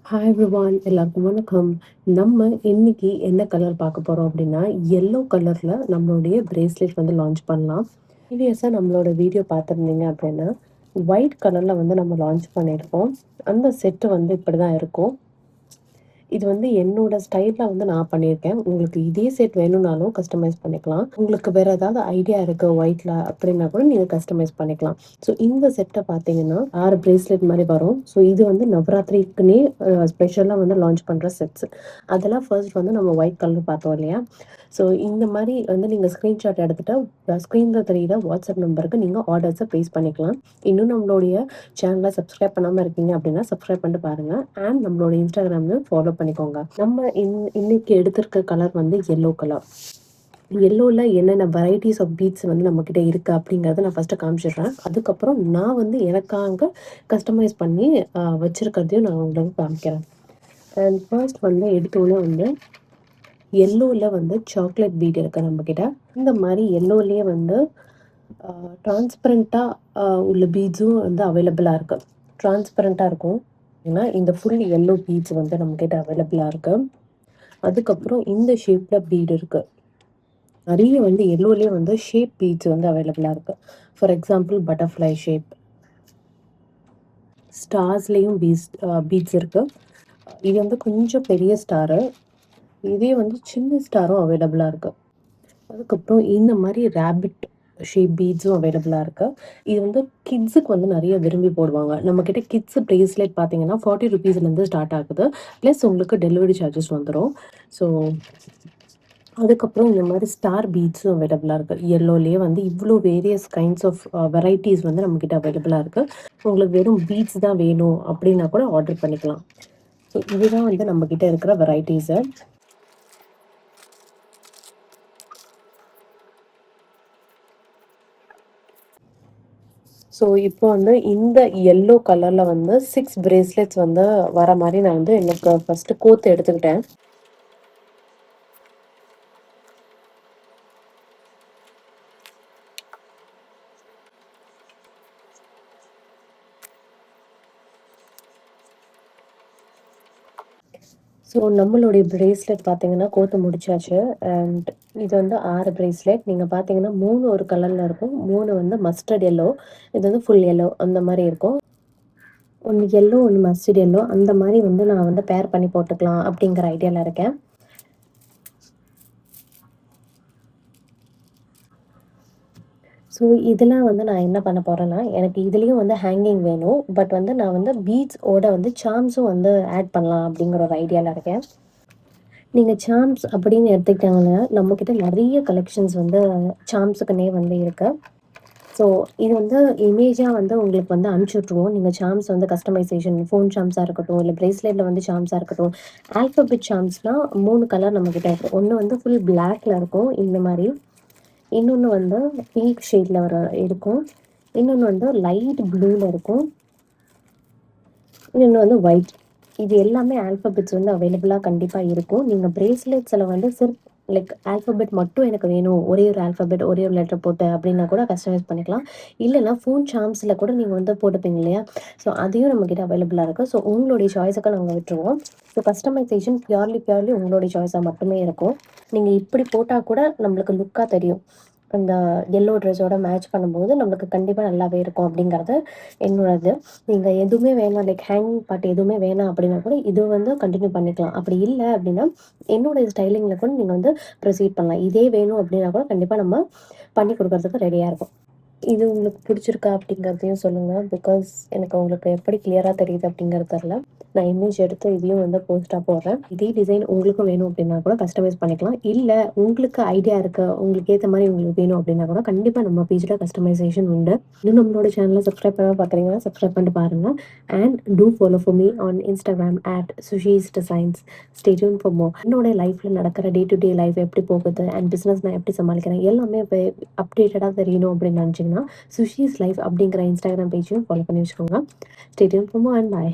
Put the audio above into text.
Hi everyone, எல்லாருக்கும் வணக்கம். நம்ம இன்னைக்கு என்ன கலர் பார்க்க போறோம் அப்படின்னா, எல்லோ கலர்ல நம்மளுடைய பிரேஸ்லெட் வந்து லான்ச் பண்ணலாம். ப்ரீவியஸா நம்மளோட வீடியோ பார்த்துருந்தீங்க அப்படின்னா, ஒயிட் கலர்ல வந்து நம்ம லான்ச் பண்ணியிருக்கோம். அந்த செட்டு வந்து இப்படிதான் இருக்கும். இது வந்து என்னோட ஸ்டைல்ல வந்து நான் பண்ணியிருக்கேன். உங்களுக்கு இதே செட் வேணும்னாலும் கஸ்டமைஸ் பண்ணிக்கலாம். உங்களுக்கு வேற ஏதாவது ஐடியா இருக்கு ஒயிட்ல அப்படின்னா கூட நீங்க கஸ்டமைஸ் பண்ணிக்கலாம். ஸோ இந்த செட்ட பார்த்தீங்கன்னா 6 பிரேஸ்லெட் மாரி வரும். ஸோ இது வந்து நவராத்திரிக்குன்னே ஸ்பெஷலா வந்து லான்ச் பண்ற செட்ஸ். அதெல்லாம் ஃபர்ஸ்ட் வந்து நம்ம ஒயிட் கலர் பார்த்தோம் இல்லையா? ஸோ இந்த மாரி வந்து நீங்க ஸ்க்ரீன்ஷாட் எடுத்துட்டு ஸ்க்ரீன்ல தெரியிற வாட்ஸ்அப் நம்பருக்கு நீங்க ஆர்டர்ஸ பிளேஸ் பண்ணிக்கலாம். இன்னும் நம்மளுடைய சேனலை சப்ஸ்கிரைப் பண்ணாம இருக்கீங்க அப்படின்னா சப்ஸ்கிரைப் பண்ணிட்டு பாருங்க. அண்ட் நம்மளோட இன்ஸ்டாகிராம்ல ஃபாலோ பண்ணிக்கோங்க. நம்ம இன்னைக்கு எடுத்திருக்க கலர் வந்து எல்லோ கலர். எல்லோல என்னென்ன வெரைட்டிஸ் ஆஃப் பீட்ஸ் வந்து நம்ம கிட்ட இருக்கு அப்படிங்கறத நான் ஃபர்ஸ்ட் காமிச்சிடுறேன். அதுக்கப்புறம் நான் வந்து எனக்காக கஸ்டமைஸ் பண்ணி வச்சிருக்கிறதையும் நான் உங்களுக்கு காமிக்கிறேன். அண்ட் ஃபர்ஸ்ட் வந்து எடுத்தோன்னே வந்து எல்லோல வந்து சாக்லேட் பீட் இருக்கு நம்ம கிட்ட. இந்த மாதிரி எல்லோலயே வந்து டிரான்ஸ்பரண்ட்டாக உள்ள பீட்ஸும் வந்து அவைலபிளாக இருக்குது. டிரான்ஸ்பரண்ட்டாக இருக்கும். ஏன்னா இந்த ஃபுல் எல்லோ பீட்ஸ் வந்து நம்மக்கிட்ட அவைலபிளாக இருக்குது. அதுக்கப்புறம் இந்த ஷேப்பில் பீட் இருக்குது. நிறைய வந்து எல்லோலேயே வந்து ஷேப் பீட்ஸ் வந்து அவைலபிளாக இருக்குது. ஃபார் எக்ஸாம்பிள் பட்டர்ஃப்ளை ஷேப், ஸ்டார்ஸ்லேயும் பீட்ஸ் இருக்குது. இது வந்து கொஞ்சம் பெரிய ஸ்டாரு, இதே வந்து சின்ன ஸ்டாரும் அவைலபிளாக இருக்குது. அதுக்கப்புறம் இந்த மாதிரி ரேபிட் ஷேப் பீட்ஸும் அவைலபிளாக இருக்குது. இது வந்து கிட்ஸுக்கு வந்து நிறைய விரும்பி போடுவாங்க. நம்மக்கிட்ட கிட்ஸ் ப்ரேஸ்லெட் பார்த்தீங்கன்னா 40 ருபீஸ்லேருந்து ஸ்டார்ட் ஆகுது. ப்ளஸ் உங்களுக்கு டெலிவரி சார்ஜஸ் வந்துடும். ஸோ அதுக்கப்புறம் இந்த மாதிரி ஸ்டார் பீட்ஸும் அவைலபிளாக இருக்குது. எல்லோலேயே வந்து இவ்வளோ வேரியஸ் கைண்ட்ஸ் ஆஃப் வெரைட்டிஸ் வந்து நம்மக்கிட்ட அவைலபிளாக இருக்குது. உங்களுக்கு வெறும் பீட்ஸ் தான் வேணும் அப்படின்னா கூட ஆர்டர் பண்ணிக்கலாம். ஸோ இதுதான் வந்து நம்மக்கிட்ட இருக்கிற வெரைட்டிஸை. ஸோ இப்போ வந்து இந்த எல்லோ கலரில் வந்து 6 பிரேஸ்லெட்ஸ் வந்து வர மாதிரி நான் வந்து எனக்கு ஃபஸ்ட்டு கோத்து எடுத்துக்கிட்டேன். ஸோ நம்மளுடைய பிரேஸ்லெட் பார்த்தீங்கன்னா கோத்து முடிச்சாச்சு. அண்ட் இது வந்து 6 பிரேஸ்லெட். நீங்கள் பார்த்தீங்கன்னா 3 ஒரு கலரில் இருக்கும், 3 வந்து மஸ்டர்ட் எல்லோ, இது வந்து ஃபுல் எல்லோ அந்த மாதிரி இருக்கும். ஒன்று எல்லோ, ஒன்று மஸ்டர்ட் எல்லோ, அந்த மாதிரி வந்து நான் வந்து பேர் பண்ணி போட்டுக்கலாம் அப்படிங்கிற ஐடியாவில் இருக்கேன். ஸோ இதெல்லாம் வந்து நான் என்ன பண்ண போகிறேன்னா, எனக்கு இதுலேயும் வந்து ஹேங்கிங் வேணும். பட் வந்து நான் வந்து பீட்ஸோட வந்து சார்ம்ஸும் வந்து ஆட் பண்ணலாம் அப்படிங்கிற ஒரு ஐடியாவில் இருக்கேன். நீங்கள் சார்ம்ஸ் அப்படின்னு எடுத்துக்கிட்டாங்கன்னா நம்மக்கிட்ட நிறைய கலெக்ஷன்ஸ் வந்து சார்ம்ஸுக்குன்னே வந்து இருக்கு. ஸோ இது வந்து இமேஜாக வந்து உங்களுக்கு வந்து அனுப்பிச்சி விட்ருவோம். நீங்கள் சார்ம்ஸ் வந்து கஸ்டமைசேஷன் ஃபோன் சார்ம்ஸாக இருக்கட்டும், இல்லை பிரேஸ்லெட்டில் வந்து சார்ம்ஸாக இருக்கட்டும். ஆல்ஃபபெட் சார்ம்ஸ்னால் 3 கலர் நம்மக்கிட்ட இருக்குது. ஒன்று வந்து ஃபுல் பிளாக்ல இருக்கும் இந்த மாதிரி, இன்னொன்று வந்து பிங்க் ஷேடில் இருக்கும், இன்னொன்று வந்து லைட் ப்ளூவில் இருக்கும், இன்னொன்று வந்து ஒயிட். இது எல்லாமே ஆல்ஃபபெட்ஸ் வந்து அவைலபிளாக கண்டிப்பாக இருக்கும். நீங்கள் பிரேஸ்லெட்ஸில் வந்து லைக் ஆல்ஃபபெட் மட்டும் எனக்கு வேணும், ஒரே ஒரு ஆல்ஃபபெட் ஒரே ஒரு லெட்டர் போட்டு அப்படின்னா கூட கஸ்டமைஸ் பண்ணிக்கலாம். இல்லைனா ஃபோன் சார்ம்ஸில் கூட நீங்கள் வந்து போட்டுப்பீங்க இல்லையா? ஸோ அதையும் நம்மக்கிட்ட அவைலபிளாக இருக்குது. ஸோ உங்களுடைய சாய்ஸுக்கு நாங்கள் விட்டுருவோம். ஸோ கஸ்டமைசேஷன் பியூர்லி உங்களுடைய சாய்ஸாக மட்டுமே இருக்கும். நீங்கள் இப்படி போட்டால் கூட நம்மளுக்கு லுக்காக தெரியும். அந்த எல்லோ ட்ரெஸ்ஸோட மேட்ச் பண்ணும்போது நம்மளுக்கு கண்டிப்பாக நல்லாவே இருக்கும் அப்படிங்கிறது என்னோடது. நீங்கள் எதுவுமே வேணாம், லைக் ஹேங்கிங் பார்ட் எதுவுமே வேணாம் அப்படின்னா கூட இது வந்து கண்டினியூ பண்ணிக்கலாம். அப்படி இல்லை அப்படின்னா என்னோட ஸ்டைலிங்கில் கூட நீங்கள் வந்து ப்ரொசீட் பண்ணலாம். இதே வேணும் அப்படின்னா கூட கண்டிப்பாக நம்ம பண்ணி கொடுக்கறதுக்கு ரெடியாக இருக்கும். இது உங்களுக்கு பிடிச்சிருக்கா அப்படிங்கிறதையும் சொல்லுங்கள். பிகாஸ் எனக்கு உங்களுக்கு எப்படி கிளியராக தெரியுது அப்படிங்கிறது தெரில. நான் இமேஜ் எடுத்து இதையும் வந்து போஸ்ட்டாக போடுறேன். இதே டிசைன் உங்களுக்கும் வேணும் அப்படின்னா கூட கஸ்டமைஸ் பண்ணிக்கலாம். இல்லை உங்களுக்கு ஐடியா இருக்குது, உங்களுக்கு ஏற்ற மாதிரி உங்களுக்கு வேணும் அப்படின்னா கூட கண்டிப்பாக நம்ம பேஜில் கஸ்டமைசேஷன் உண்டு. இன்னும் நம்மளோட சேனலை சப்ஸ்கிரைப் பண்ண பார்க்குறீங்கன்னா சப்ஸ்கிரைப் பண்ணிட்டு பாருங்கள். And do follow for me on Instagram @சுஷீஸ் designs. Stay tune for more. என்னோட லைஃப்பில் நடக்கிற டே டு டே லைஃப் எப்படி போகுது அண்ட் பிஸ்னஸ் நான் எப்படி சமாளிக்கிறேன் எல்லாமே இப்போ அப்டேட்டடாக தெரியணும் அப்படின்னு நினச்சிங்கன்னா சுஷீஸ் லைஃப் அப்படிங்கிற இன்ஸ்டாகிராம் பேஜையும் ஃபாலோ பண்ணி வச்சுக்கோங்க. Stay tune for more and by.